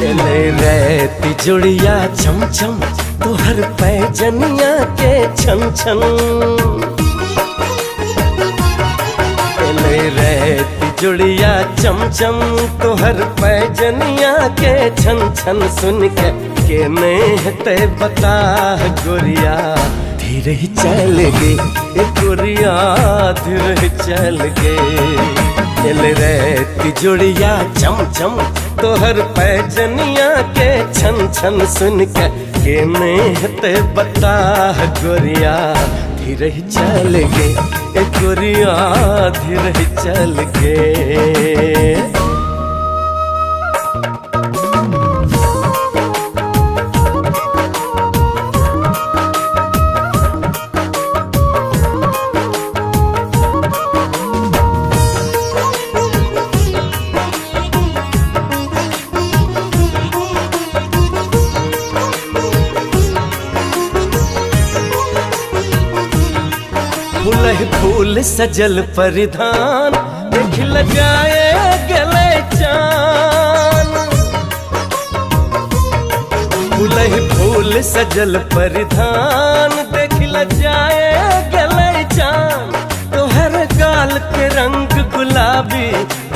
ले रहती जुड़िया छम छम तोहर पैजनिया के छन छन। ले रहती जुड़िया चम चम तोहर पैजनिया के छन छन। सुन के नेह ते बता गोरिया धीरे ही चल गे गोरिया धीरे ही चल गे। दिल रहती जुड़िया चम चम तोहर पैजनिया के छन छन। सुन के नेह ते बता गोरिया धीरे ही चल गे गोरिया धीरे ही चल गे। फूल फूल सजल परिधान देख लगाए गले चान। फूल फूल सजल परिधान देख लगाए गले चान। तोहर गाल के रंग गुलाबी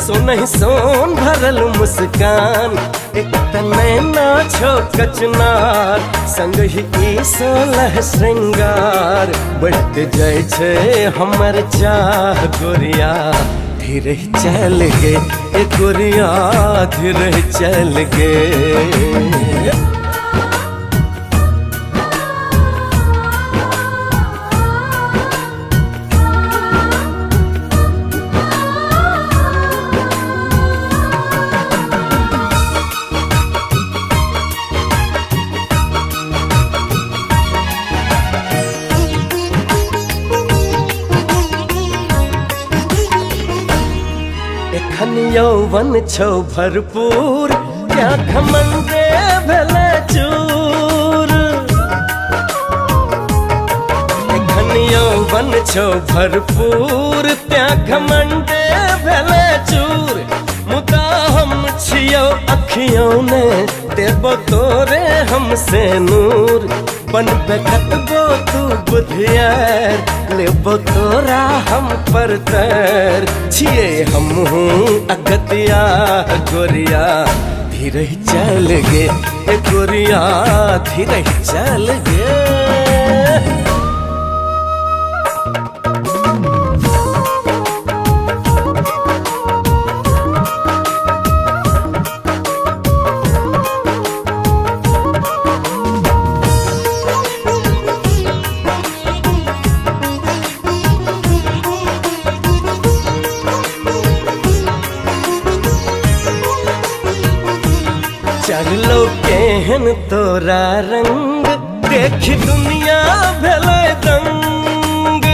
सोनहि सोन भरल मुस्कान। एक तनैना छो कचनार संग ही ई 16 श्रृंगार। बढ़ते जाय छे हमर चाह गोरिया धीरे ही चल गे गोरिया धीरे ही चल गे। एखन यौवन छौ भरपूर क्या घमंडे भेले चूर। एखन यौवन छौ भरपूर त्या घमंडे भेले चूर। मुदा हम छियौ अखियों ने देबो तोरे हमसे नूर। बनबे कतबो तू बुधियार लेबो तोरा हम पर तर। छिए हमहू अगतिया गोरिया धीरे ही चल गे गोरिया धीरे ही चल गे। चढ़लो केहन तोरा रंग देख दुनिया भेलै दंग।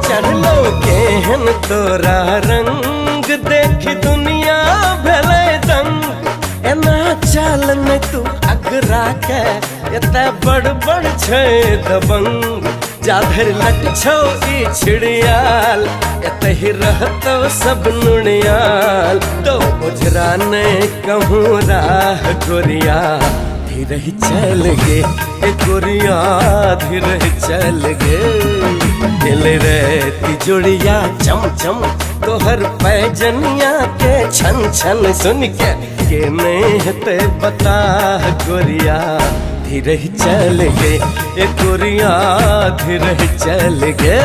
चढ़लो केहन तोरा रंग देख दुनिया भेलै दंग। एना चाल में तू अगरा के एते बड़ बड़ छै दबंग। जाधर लट छौ ई छिड़ियाल एते ही रहतो सब नुड़ियाल। तो उजरा ने कहूँ राह गोरिया धीरे ही चल गे गोरिया धीरे ही चल गे। दिल रहती जुड़िया चम चम तोहर पैजनिया के छन छन। सुन के नेह ते बता गोरिया धीरे ही चल गे गोरिया धीरे ही चल गे।